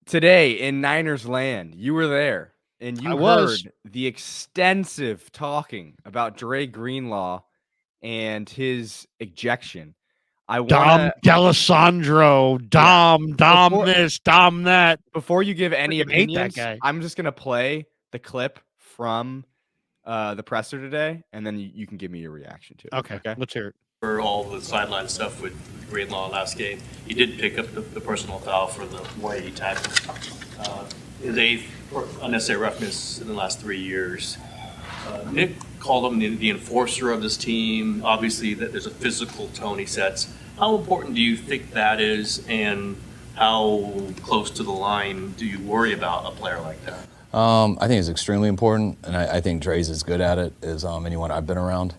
Today in Niners land, you were there, and I you was. heard the extensive talking about Dre Greenlaw and his ejection. I Dom wanna D'Alessandro, yeah. Dom Before this, Dom that. before you give any Freaking hate that opinions, guy. I'm just gonna play the clip from, the presser today, and then you can give me your reaction to it, Okay, okay? let's hear it. For all the sideline stuff with Greenlaw last game, he did pick up the personal foul for the way he tackled. His eighth unnecessary roughness in the last 3 years. Nick called him the enforcer of this team. Obviously, that there's a physical tone he sets. How important do you think that is, and how close to the line do you worry about a player like that? I think it's extremely important, and I think Dre's as good at it as anyone I've been around.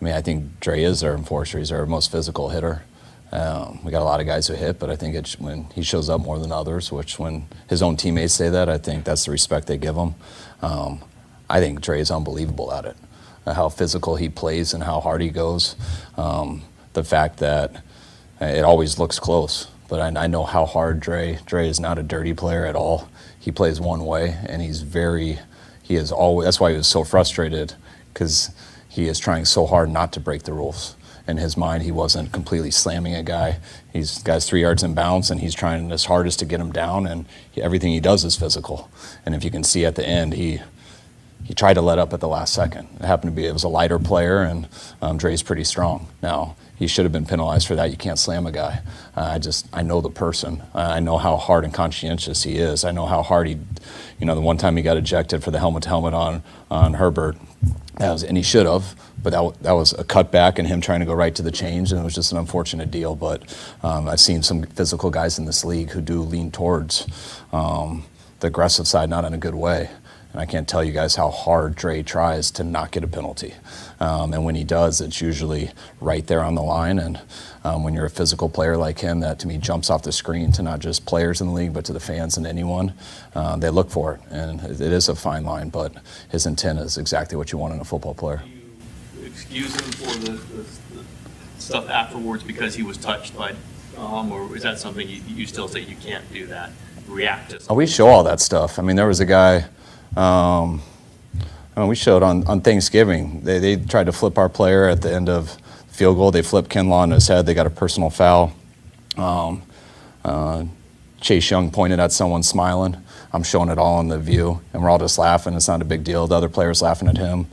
I think Dre is our enforcer. He's our most physical hitter. We got a lot of guys who hit, but I think it's when he shows up more than others, which when his own teammates say that, I think that's the respect they give him. I think Dre is unbelievable at it, how physical he plays and how hard he goes. The fact that it always looks close, but I know how hard Dre is not a dirty player at all. He plays one way, and he is always, that's why he was so frustrated, because he is trying so hard not to break the rules. In his mind, he wasn't completely slamming a guy. He's guy's 3 yards in bounds, and he's trying his hardest to get him down, and everything he does is physical. And if you can see at the end, he tried to let up at the last second. It was a lighter player, and Dre's pretty strong. Now, he should have been penalized for that. You can't slam a guy. I know the person. I know how hard and conscientious he is. I know how hard the one time he got ejected for the helmet-to-helmet on Herbert, and he should have, but that was a cutback and him trying to go right to the change, and it was just an unfortunate deal. But I've seen some physical guys in this league who do lean towards the aggressive side, not in a good way. And I can't tell you guys how hard Dre tries to not get a penalty. And when he does, it's usually right there on the line. And when you're a physical player like him, that to me jumps off the screen to not just players in the league, but to the fans and anyone, they look for it. And it is a fine line, but his intent is exactly what you want in a football player. Do you excuse him for the stuff afterwards because he was touched by or is that something you still say you can't do that, react to? We show all that stuff. There was a guy, we showed on Thanksgiving, they tried to flip our player at the end of field goal. They flipped Kinlaw on his head. They got a personal foul. Chase Young pointed at someone smiling. I'm showing it all in the view, and we're all just laughing. It's not a big deal. The other player's laughing at him.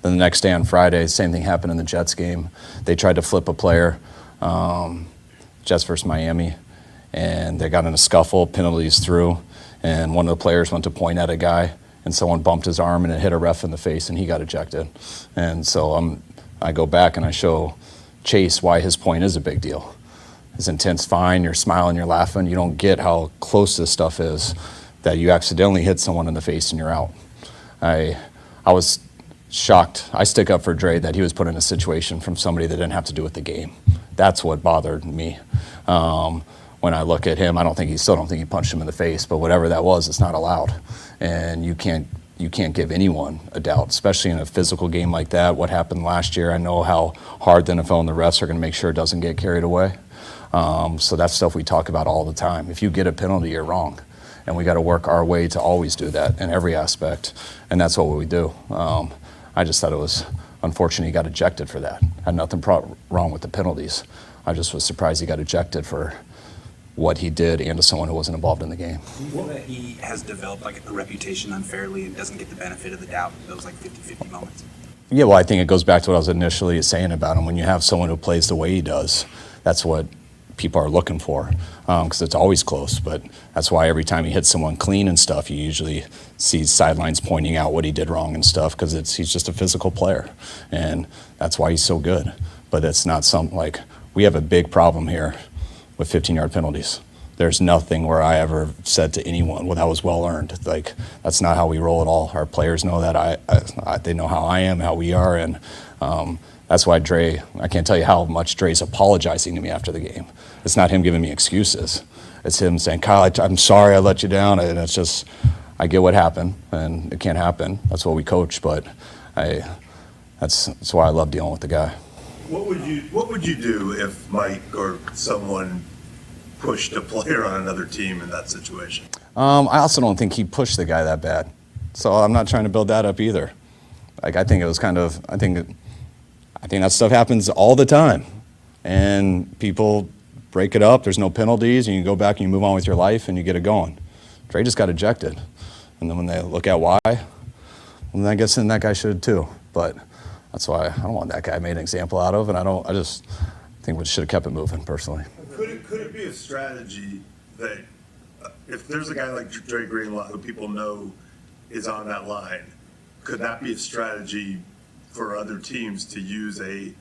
Then the next day on Friday, same thing happened in the Jets game. They tried to flip a player, Jets versus Miami, and they got in a scuffle, penalties through, and one of the players went to point at a guy, and someone bumped his arm and it hit a ref in the face, and he got ejected. And so I go back and I show Chase why his point is a big deal. His intent's fine, you're smiling, you're laughing. You don't get how close this stuff is, that you accidentally hit someone in the face and you're out. I was shocked. I stick up for Dre that he was put in a situation from somebody that didn't have to do with the game. That's what bothered me. When I look at him, I still don't think he punched him in the face, but whatever that was, it's not allowed. And you can't give anyone a doubt, especially in a physical game like that. What happened last year, I know how hard the NFL and the refs are going to make sure it doesn't get carried away. So that's stuff we talk about all the time. If you get a penalty, you're wrong. And we got to work our way to always do that in every aspect. And that's what we do. I just thought it was unfortunate he got ejected for that. Had nothing wrong with the penalties. I just was surprised he got ejected for what he did and to someone who wasn't involved in the game. Do you feel that he has developed like a reputation unfairly and doesn't get the benefit of the doubt in those like 50-50 moments? Yeah, well, I think it goes back to what I was initially saying about him. When you have someone who plays the way he does, that's what people are looking for, because it's always close. But that's why every time he hits someone clean and stuff, you usually see sidelines pointing out what he did wrong and stuff, because he's just a physical player, and that's why he's so good. But it's not something like, we have a big problem here with 15-yard penalties. There's nothing where I ever said to anyone, well, that was well earned. Like, that's not how we roll at all. Our players know that. They know how I am, how we are, and that's why Dre, I can't tell you how much Dre's apologizing to me after the game. It's not him giving me excuses. It's him saying, Kyle, I'm sorry I let you down. And it's just, I get what happened, and it can't happen. That's what we coach, but that's why I love dealing with the guy. What would you do if Mike or someone pushed a player on another team in that situation. I also don't think he pushed the guy that bad. So I'm not trying to build that up either. Like, I think it was kind of, I think that stuff happens all the time. And people break it up, there's no penalties, and you go back and you move on with your life and you get it going. Dre just got ejected. And then when they look at why, well, I guess then that guy should too. But that's why I don't want that guy made an example out of, and I just think we should have kept it moving, personally. Could it be a strategy that if there's a guy like Dre Greenlaw who people know is on that line, could that be a strategy for other teams to use a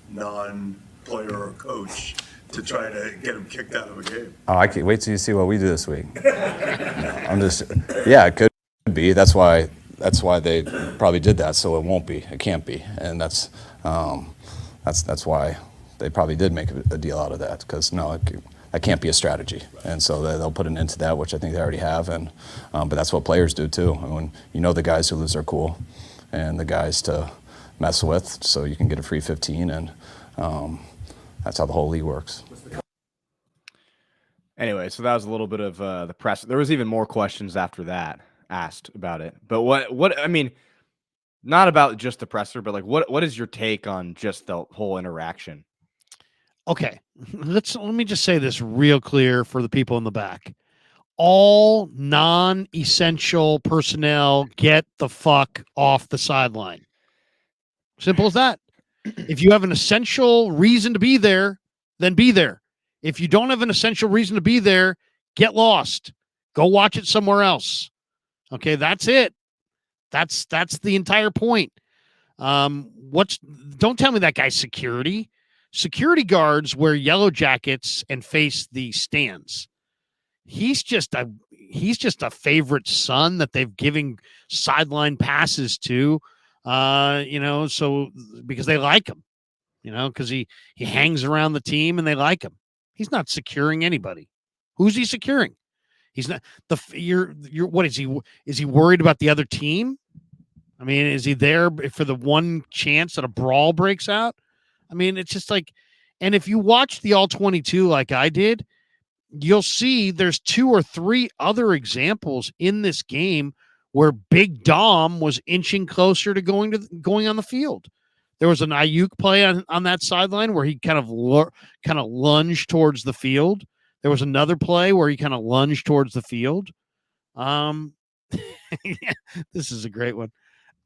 non-player or coach to try to get him kicked out of a game? Oh, I can't wait till you see what we do this week. Yeah, it could be. That's why they probably did that, so it won't be. It can't be, and that's why they probably did make a deal out of that, because that can't be a strategy, and so they'll put an end to that, which I think they already have, and but that's what players do too. I mean, you know, the guys who lose their cool, and the guys to mess with, so you can get a free 15, and that's how the whole league works. Anyway, so that was a little bit of the press. There was even more questions after that asked about it. But what I mean, not about just the presser, but like what is your take on just the whole interaction? Okay, let me just say this real clear for the people in the back. All non-essential personnel get the fuck off the sideline. Simple as that. If you have an essential reason to be there, then be there. If you don't have an essential reason to be there, get lost. Go watch it somewhere else. Okay, that's it. That's the entire point. Don't tell me that guy's security. Security guards wear yellow jackets and face the stands. He's just a favorite son that they've given sideline passes to, so because they like him, because he hangs around the team and they like him. He's not securing anybody. Who's he securing? He's not what is he? Is he worried about the other team? I mean, is he there for the one chance that a brawl breaks out? I mean, it's just like, and if you watch the all 22 like I did, you'll see there's 2 or 3 other examples in this game where Big Dom was inching closer to going on the field. There was an Ayuk play on that sideline where he kind of lunged towards the field. There was another play where he kind of lunged towards the field. This is a great one.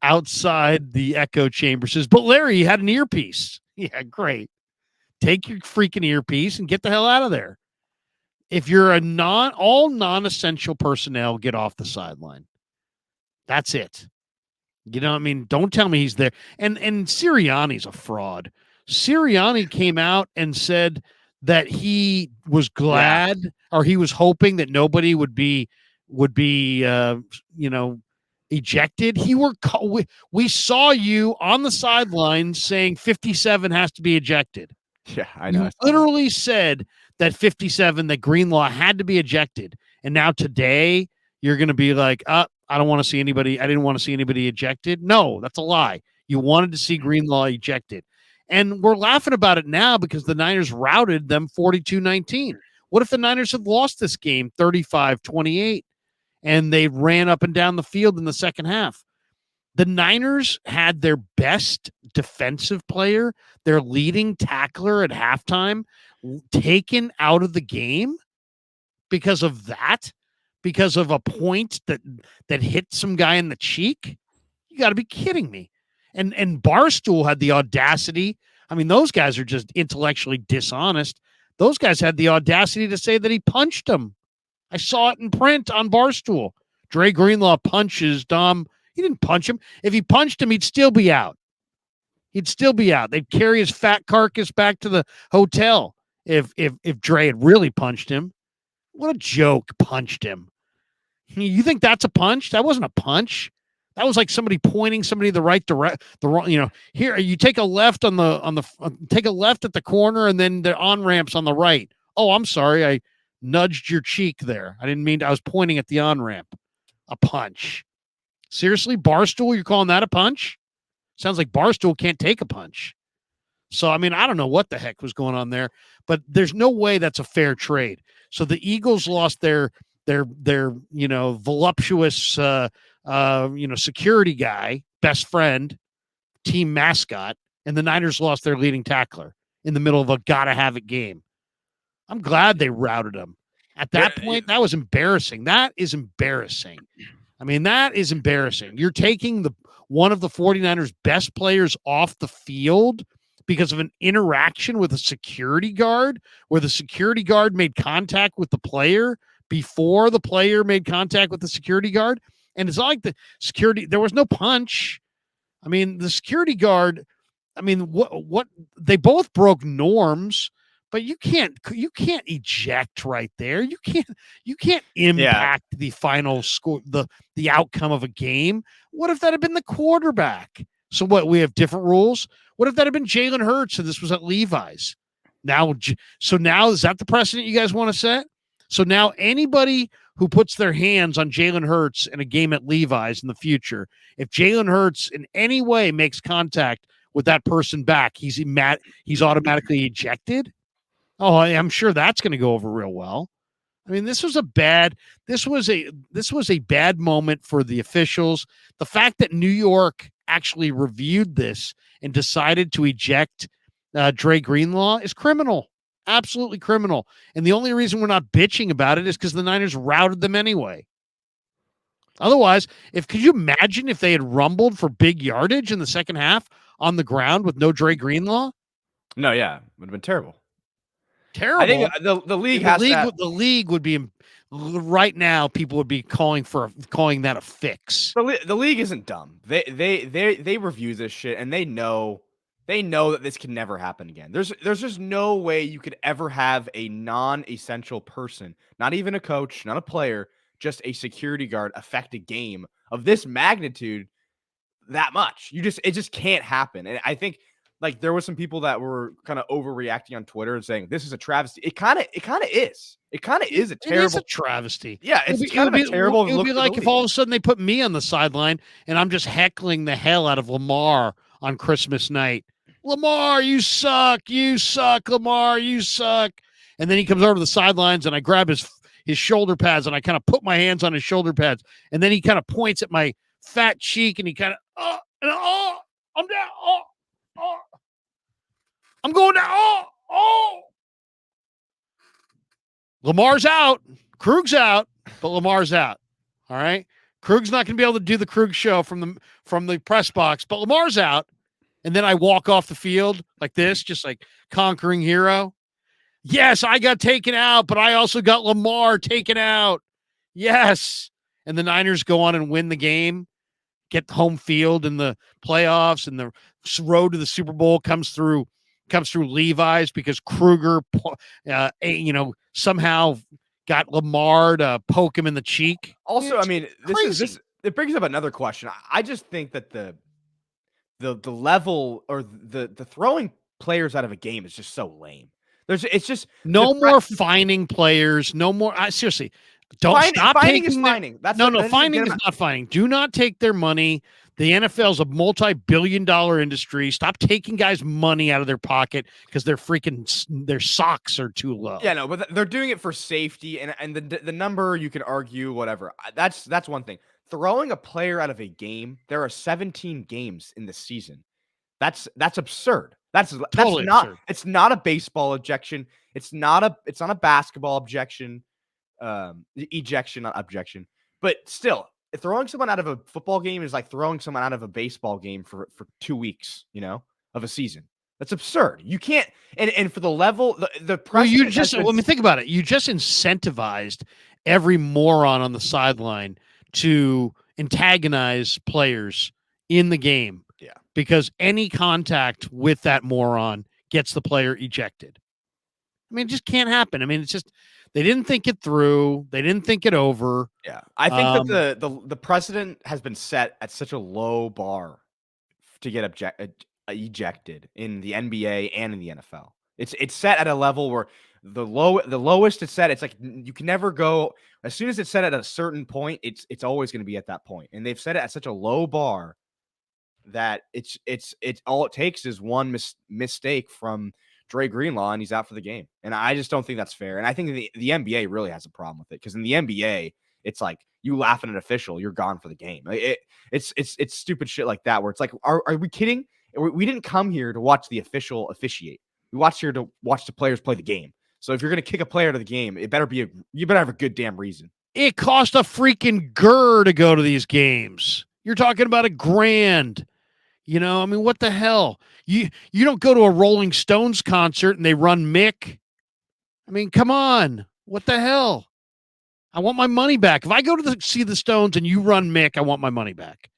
Outside the echo chamber says, but Larry had an earpiece. Yeah, great. Take your freaking earpiece and get the hell out of there. If you're all non-essential personnel, get off the sideline. That's it. You know what I mean? Don't tell me he's there. And Sirianni's a fraud. Sirianni came out and said that he was glad or he was hoping that nobody would be ejected. We saw you on the sideline saying 57 has to be ejected. Yeah, I know. You literally said that 57, that Greenlaw had to be ejected. And now today you're going to be like, I don't want to see anybody. I didn't want to see anybody ejected. No, that's a lie. You wanted to see Greenlaw ejected. And we're laughing about it now because the Niners routed them 42-19. What if the Niners had lost this game 35-28 and they ran up and down the field in the second half? The Niners had their best defensive player, their leading tackler at halftime, taken out of the game because of that, because of a point that hit some guy in the cheek. You got to be kidding me. And Barstool had the audacity. I mean, those guys are just intellectually dishonest. Those guys had the audacity to say that he punched him. I saw it in print on Barstool. Dre Greenlaw punches Dom. He didn't punch him. If he punched him, he'd still be out. He'd still be out. They'd carry his fat carcass back to the hotel if Dre had really punched him. What a joke, punched him. You think that's a punch? That wasn't a punch. That was like somebody pointing somebody the right direction. Here you take a left take a left at the corner, and then the on ramps on the right. Oh, I'm sorry, I nudged your cheek there. I didn't mean to, I was pointing at the on ramp. A punch. Seriously, Barstool, you're calling that a punch? Sounds like Barstool can't take a punch. So I mean, I don't know what the heck was going on there, but there's no way that's a fair trade. So the Eagles lost their voluptuous security guy, best friend, team mascot, and the Niners lost their leading tackler in the middle of a gotta have it game. I'm glad they routed them. At that point, that was embarrassing. That is embarrassing. I mean, that is embarrassing. You're taking one of the 49ers best players off the field because of an interaction with a security guard where the security guard made contact with the player before the player made contact with the security guard. And it's not like there was no punch. I mean, the security guard, what they both broke norms, but you can't eject right there. You can't impact the final score, the outcome of a game. What if that had been the quarterback? So what, we have different rules? What if that had been Jalen Hurts and this was at Levi's? Now is that the precedent you guys want to set? So now anybody who puts their hands on Jalen Hurts in a game at Levi's in the future, if Jalen Hurts in any way makes contact with that person back, he's automatically ejected. Oh, I'm sure that's going to go over real well. I mean, this was a bad moment for the officials. The fact that New York actually reviewed this and decided to eject Dre Greenlaw is criminal, absolutely criminal. And the only reason we're not bitching about it is because the Niners routed them anyway. Otherwise, could you imagine if they had rumbled for big yardage in the second half on the ground with no Dre Greenlaw? No, yeah, would have been terrible. Terrible. I think the league has the league would be right now. People would be calling that a fix. The league isn't dumb. They review this shit and they know that this can never happen again. There's just no way you could ever have a non-essential person, not even a coach, not a player, just a security guard affect a game of this magnitude that much. It just can't happen. And I think like there was some people that were kind of overreacting on Twitter and saying this is a travesty. It kind of is. It kind of is a terrible. It is a travesty. Yeah, it's kind of a terrible. It would be like if all of a sudden they put me on the sideline and I'm just heckling the hell out of Lamar on Christmas night. Lamar, you suck. You suck, Lamar. You suck. And then he comes over to the sidelines and I grab his shoulder pads and I kind of put my hands on his shoulder pads. And then he kind of points at my fat cheek and he kind of, I'm down. I'm going down. Lamar's out. Krug's out, but Lamar's out. All right. Krug's not going to be able to do the Krug show from the press box, but Lamar's out. And then I walk off the field like this, just like conquering hero. Yes, I got taken out, but I also got Lamar taken out. Yes. And the Niners go on and win the game, get home field in the playoffs, and the road to the Super Bowl comes through Levi's because Kruger, somehow got Lamar to poke him in the cheek. Also, I mean, it brings up another question. I just think that the level or the throwing players out of a game is just so lame. It's just no more fining players. No more. Seriously, don't stop fining taking. Is fining. Fining is not fining. Do not take their money. The NFL is a multi-billion-dollar industry. Stop taking guys' money out of their pocket because their socks are too low. Yeah, no, but they're doing it for safety, and the number you can argue whatever. That's one thing. Throwing a player out of a game. There are 17 games in the season. That's absurd. That's totally not absurd. It's not a baseball ejection. It's not a basketball ejection. Ejection, not objection. But still, throwing someone out of a football game is like throwing someone out of a baseball game for 2 weeks, of a season. That's absurd. You can't. And for the level, the pressure. Let me think about it. You just incentivized every moron on the sideline to antagonize players in the game. Yeah. Because any contact with that moron gets the player ejected. I mean, it just can't happen. I mean, it's just they didn't think it through. They didn't think it over. Yeah. I think that the precedent has been set at such a low bar to get ejected in the NBA and in the NFL. It's set at a level where the lowest it's set, it's like you can never go as soon as it's set at a certain point, it's always going to be at that point. And they've set it at such a low bar that it's all it takes is one mistake from Dre Greenlaw and he's out for the game. And I just don't think that's fair. And I think the NBA really has a problem with it because in the NBA, it's like you laugh at an official, you're gone for the game. It's stupid shit like that where it's like, are we kidding? We didn't come here to watch the official officiate. We watched here to watch the players play the game. So if you're going to kick a player to the game, you better have a good damn reason. It cost a freaking GER to go to these games. You're talking about $1,000. You know, I mean, what the hell? You don't go to a Rolling Stones concert and they run Mick. I mean, come on. What the hell? I want my money back. If I go to see the Stones and you run Mick, I want my money back.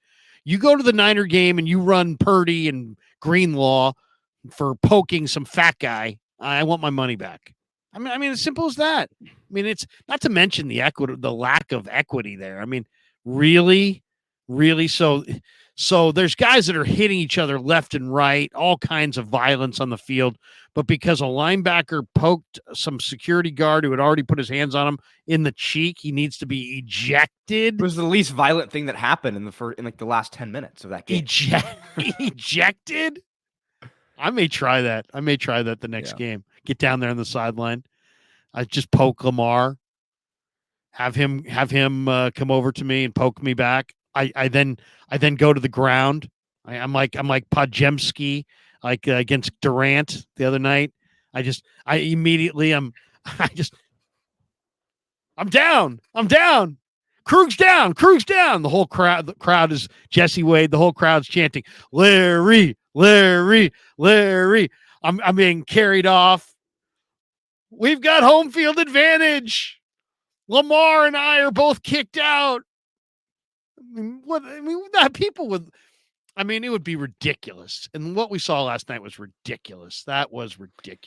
You go to the Niner game and you run Purdy and Greenlaw for poking some fat guy, I want my money back. I mean, as simple as that. I mean, it's not to mention the lack of equity there. I mean, really. So there's guys that are hitting each other left and right, all kinds of violence on the field. But because a linebacker poked some security guard who had already put his hands on him in the cheek, he needs to be ejected. It was the least violent thing that happened in the last 10 minutes of that game. Ejected? I may try that. The next game. Get down there on the sideline. I just poke Lamar. Have him come over to me and poke me back. I then go to the ground. I'm like Podjemski, like against Durant the other night. I'm down. Krug's down. The whole crowd is Jesse Wade. The whole crowd's chanting, Larry. I'm being carried off. We've got home field advantage. Lamar and I are both kicked out. It would be ridiculous. And what we saw last night was ridiculous. That was ridiculous.